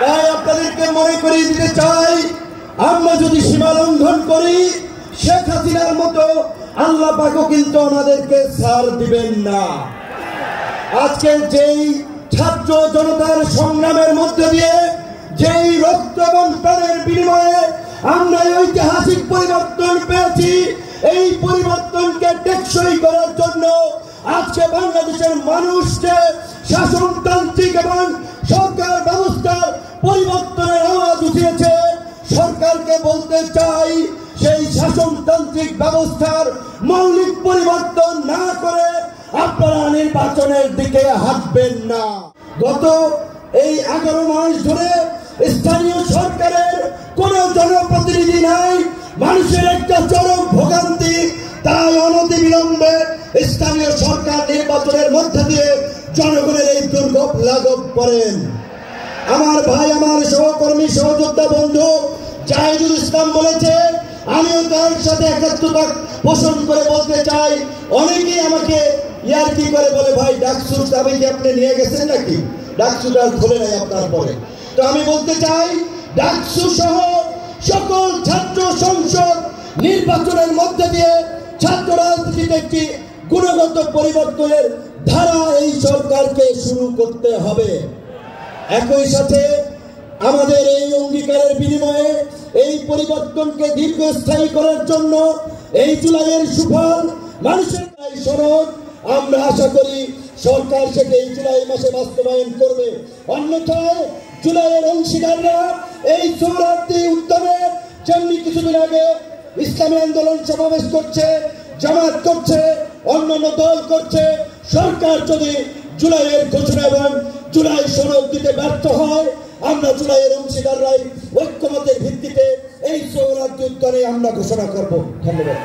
তাই আপনাদেরকে মনে করিয়ে দিতে চাই, আমরা যদি সীমা লঙ্ঘন করি শেখ হাসিনার মতো আল্লাহ পাকও কিন্তু আমাদেরকে ছাড় দিবেন না। আজকে যেই ছাত্র জনতার সংগ্রামের মধ্যে দিয়ে যেই রক্ত এবং প্রাণের বিনিময়ে আমরা ঐতিহাসিক পরিবর্তন পেয়েছি, এই পরিবর্তনকে টেকসই করার জন্য আজকে বাংলাদেশের মানুষকে শাসনতান্ত্রিক এবং সরকার ব্যবস্থার পরিবর্তনের আওয়াজ উঠিয়েছে। সরকারকে বলতে চাই, সেই শাসনতান্ত্রিক ব্যবস্থার মৌলিক পরিবর্তন না করে আপনারা নির্বাচনের দিকে হাঁটবেন না। গত এই 11 মাস ধরে স্থানীয় সরকারের কোন জনপ্রতিনিধি নাই, মানুষের একটা চরম ভোগান্তি। তাই অনতিবিলম্বে স্থানীয় সরকার নির্বাচনের মধ্যে দিয়ে জনগণের এই দুর্ভোগ লাঘব করেন। আমার ভাই, আমার সহকর্মী, সহযোদ্ধা বন্ধু জাহিদুল ইসলাম বলেছে, আমিও তার সাথে একাত্মতা পোষণ করে বলতে চাই। অনেকেই আমাকে ইয়ার্কি করে বলে, ভাই ডাকসুর চাবি কি আপনি নিয়ে গেছেন নাকি? ডাকসুটা খুলে নাই আপনার পরে। তো আমি বলতে চাই, ডাকসু সহ সকল ছাত্র সংসদ নির্বাচনের মধ্যে দিয়ে ছাত্র রাজনীতিতে একটি গুণগত পরিবর্তনের ধারা এই সরকারকে শুরু করতে হবে। একই সাথে আমাদের এই অঙ্গীকারের বিনিময়ে এই পরিবর্তনকে দীর্ঘস্থায়ী করার জন্য এই জুলাইয়ের সুফল মানুষের সনদ আমরা আশা করি সরকার সেটা এই জুলাই মাসে বাস্তবায়ন করবে। অন্যথায় জুলাইয়ের অংশীদাররা এই সৌরাত্রি উদ্যমে যেমনি কিছুদিন আগে ইসলামী আন্দোলন সমাবেশ করছে, জামাত করছে, অন্যান্য দল করছে, সরকার যদি জুলাইয়ের ঘোষণা এবং জুলাই সনদ দিতে ব্যর্থ হয়, আমরা জুলাইয়ের অংশীদাররাই ঐক্যমতের ভিত্তিতে এই সৌরাত্রি উদ্যানে আমরা ঘোষণা করব। ধন্যবাদ।